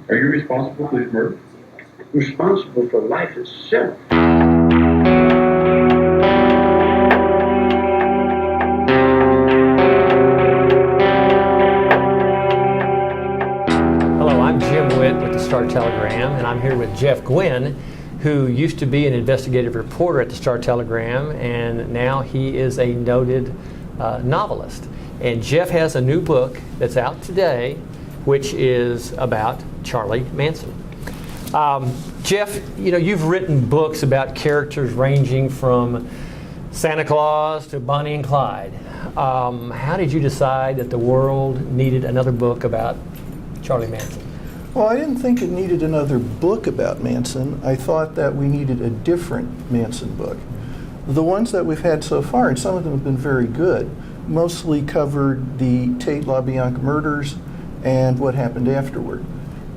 Are you responsible for these murders? Responsible for life itself. Hello, I'm Jim Witt with the Star-Telegram, and I'm here with Jeff Gwynn, who used to be an investigative reporter at the Star-Telegram, and now he is a noted novelist. And Jeff has a new book that's out today, which is about Charlie Manson. Jeff, you've written books about characters ranging from Santa Claus to Bonnie and Clyde. How did you decide that the world needed another book about Charlie Manson? Well, I didn't think it needed another book about Manson. I thought that we needed a different Manson book. The ones that we've had so far, and some of them have been very good, mostly covered the Tate LaBianca murders and what happened afterward.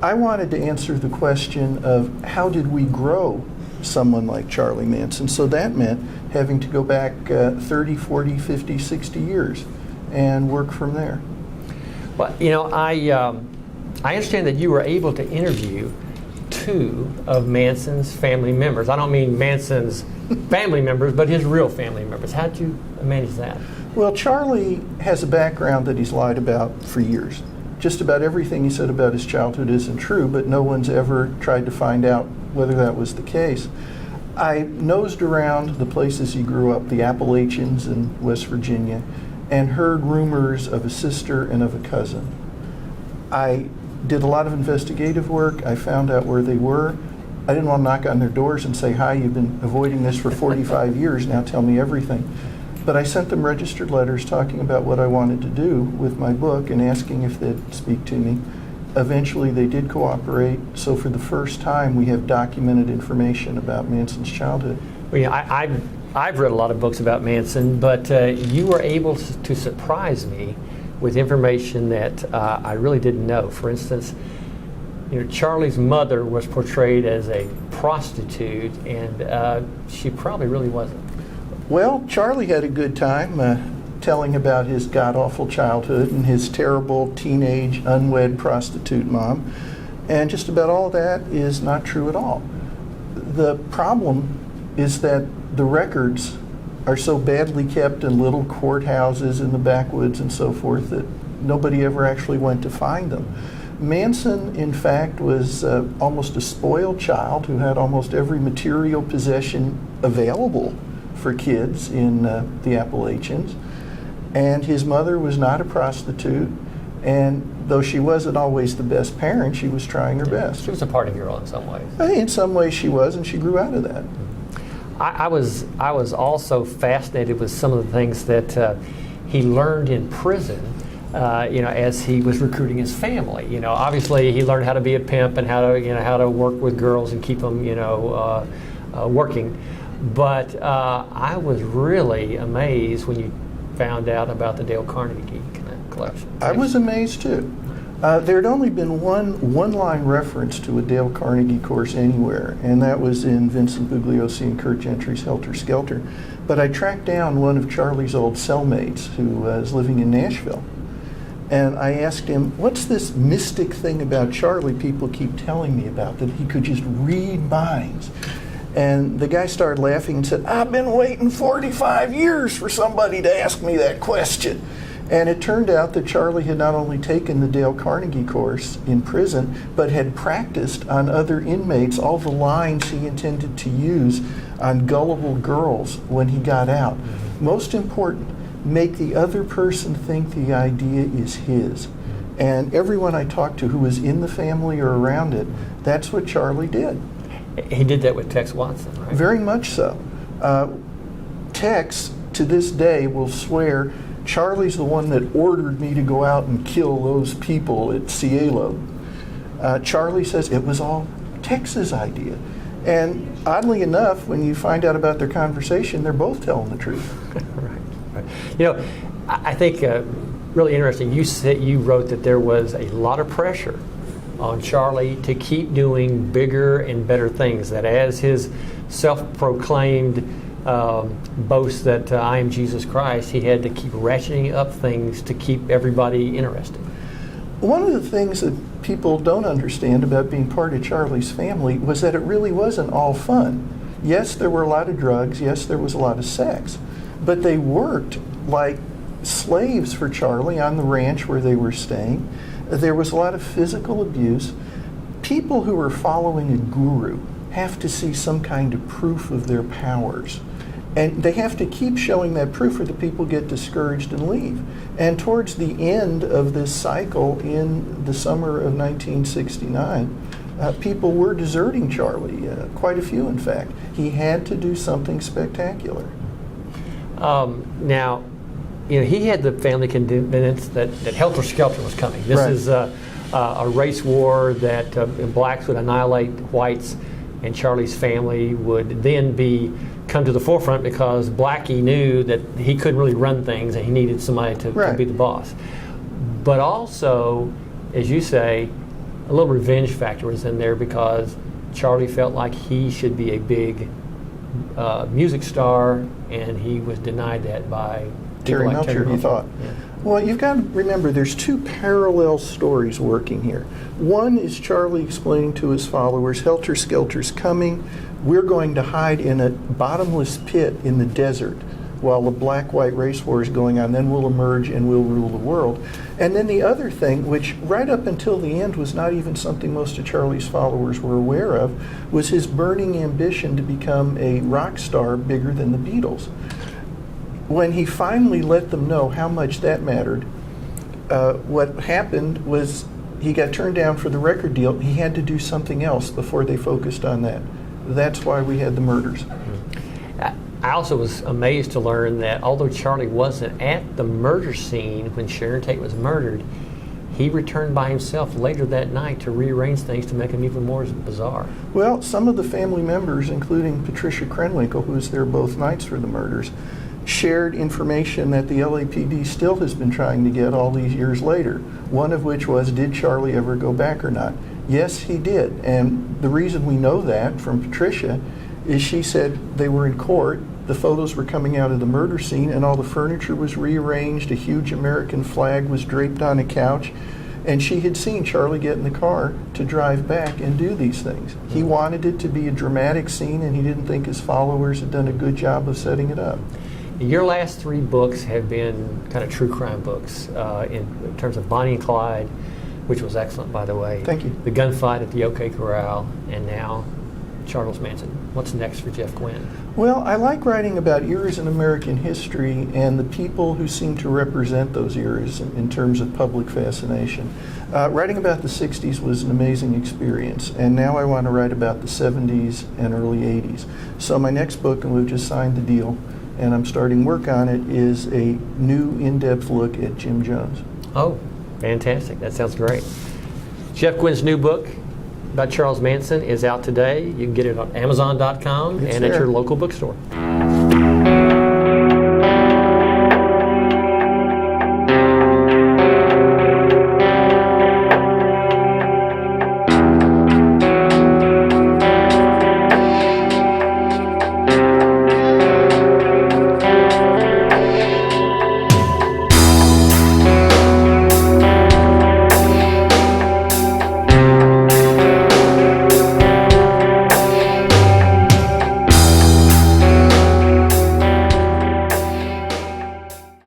I wanted to answer the question of how did we grow someone like Charlie Manson? So that meant having to go back 30, 40, 50, 60 years and work from there. Well, I understand that you were able to interview two of Manson's family members. I don't mean Manson's family members, but his real family members. How did you manage that? Well, Charlie has a background that he's lied about for years. Just about everything he said about his childhood isn't true, but no one's ever tried to find out whether that was the case. I nosed around the places he grew up, the Appalachians in West Virginia, and heard rumors of a sister and of a cousin. I did a lot of investigative work. I found out where they were. I didn't want to knock on their doors and say, hi, you've been avoiding this for 45 years, now tell me everything. But I sent them registered letters talking about what I wanted to do with my book and asking if they'd speak to me. Eventually they did cooperate, so for the first time we have documented information about Manson's childhood. Well, I've read a lot of books about Manson, but you were able to surprise me with information that I really didn't know. For instance, Charlie's mother was portrayed as a prostitute, and she probably really wasn't. Well, Charlie had a good time telling about his god-awful childhood and his terrible teenage unwed prostitute mom, and just about all that is not true at all. The problem is that the records are so badly kept in little courthouses in the backwoods and so forth that nobody ever actually went to find them. Manson, in fact, was almost a spoiled child who had almost every material possession available for kids in the Appalachians. And his mother was not a prostitute, and though she wasn't always the best parent, she was trying her best. She was a party girl in some ways. In some ways she was, and she grew out of that. I was also fascinated with some of the things that he learned in prison, as he was recruiting his family. Obviously he learned how to be a pimp and how to work with girls and keep them, working. But I was really amazed when you found out about the Dale Carnegie collection. I was amazed too. There had only been one-line reference to a Dale Carnegie course anywhere, and that was in Vincent Bugliosi and Kurt Gentry's Helter Skelter. But I tracked down one of Charlie's old cellmates who was living in Nashville, and I asked him, what's this mystic thing about Charlie people keep telling me about, that he could just read minds? And the guy started laughing and said, I've been waiting 45 years for somebody to ask me that question. And it turned out that Charlie had not only taken the Dale Carnegie course in prison, but had practiced on other inmates all the lines he intended to use on gullible girls when he got out. Most important, make the other person think the idea is his. And everyone I talked to who was in the family or around it, that's what Charlie did. He did that with Tex Watson, right? Very much so. Tex, to this day, will swear Charlie's the one that ordered me to go out and kill those people at Cielo. Charlie says it was all Tex's idea. And oddly enough, when you find out about their conversation, they're both telling the truth. Right. I think really interesting, you wrote that there was a lot of pressure on Charlie to keep doing bigger and better things, that as his self-proclaimed boast that I am Jesus Christ, he had to keep ratcheting up things to keep everybody interested. one of the things that people don't understand about being part of Charlie's family was that it really wasn't all fun. Yes, there were a lot of drugs. Yes, there was a lot of sex. But they worked like slaves for Charlie on the ranch where they were staying. There was a lot of physical abuse. People who are following a guru have to see some kind of proof of their powers. And they have to keep showing that proof or the people get discouraged and leave. And towards the end of this cycle in the summer of 1969, people were deserting Charlie, quite a few in fact. He had to do something spectacular. Now, he had the family convinced that Helter Skelter was coming. This Right. is a race war that blacks would annihilate whites, and Charlie's family would then come to the forefront because Blackie knew that he couldn't really run things and he needed somebody to Right. be the boss. But also, as you say, a little revenge factor was in there because Charlie felt like he should be a big music star, and he was denied that by Terry people like Melcher, he thought. Yeah. Well, you've got to remember there's two parallel stories working here. One is Charlie explaining to his followers, Helter Skelter's coming. We're going to hide in a bottomless pit in the desert while the black-white race war is going on. Then we'll emerge and we'll rule the world. And then the other thing, which right up until the end was not even something most of Charlie's followers were aware of, was his burning ambition to become a rock star bigger than the Beatles. When he finally let them know how much that mattered, what happened was he got turned down for the record deal. He had to do something else before they focused on that. That's why we had the murders. I also was amazed to learn that although Charlie wasn't at the murder scene when Sharon Tate was murdered, he returned by himself later that night to rearrange things to make them even more bizarre. Well, some of the family members, including Patricia Krenwinkel, who was there both nights for the murders, shared information that the LAPD still has been trying to get all these years later. One of which was, did Charlie ever go back or not? Yes, he did. And the reason we know that from Patricia is she said they were in court, the photos were coming out of the murder scene, and all the furniture was rearranged, a huge American flag was draped on a couch, and she had seen Charlie get in the car to drive back and do these things. He wanted it to be a dramatic scene, and he didn't think his followers had done a good job of setting it up. Your last three books have been kind of true crime books in terms of Bonnie and Clyde, which was excellent, by the way. Thank you. The Gunfight at the OK Corral, and now Charles Manson. What's next for Jeff Gwynne? Well, I like writing about eras in American history and the people who seem to represent those eras in terms of public fascination. Writing about the 60s was an amazing experience, and now I want to write about the 70s and early 80s. So my next book, and we've just signed the deal, and I'm starting work on it, is a new in-depth look at Jim Jones. Oh, fantastic. That sounds great. Jeff Gwynne's new book about Charles Manson is out today. You can get it on Amazon.com It's and at there. your local bookstore.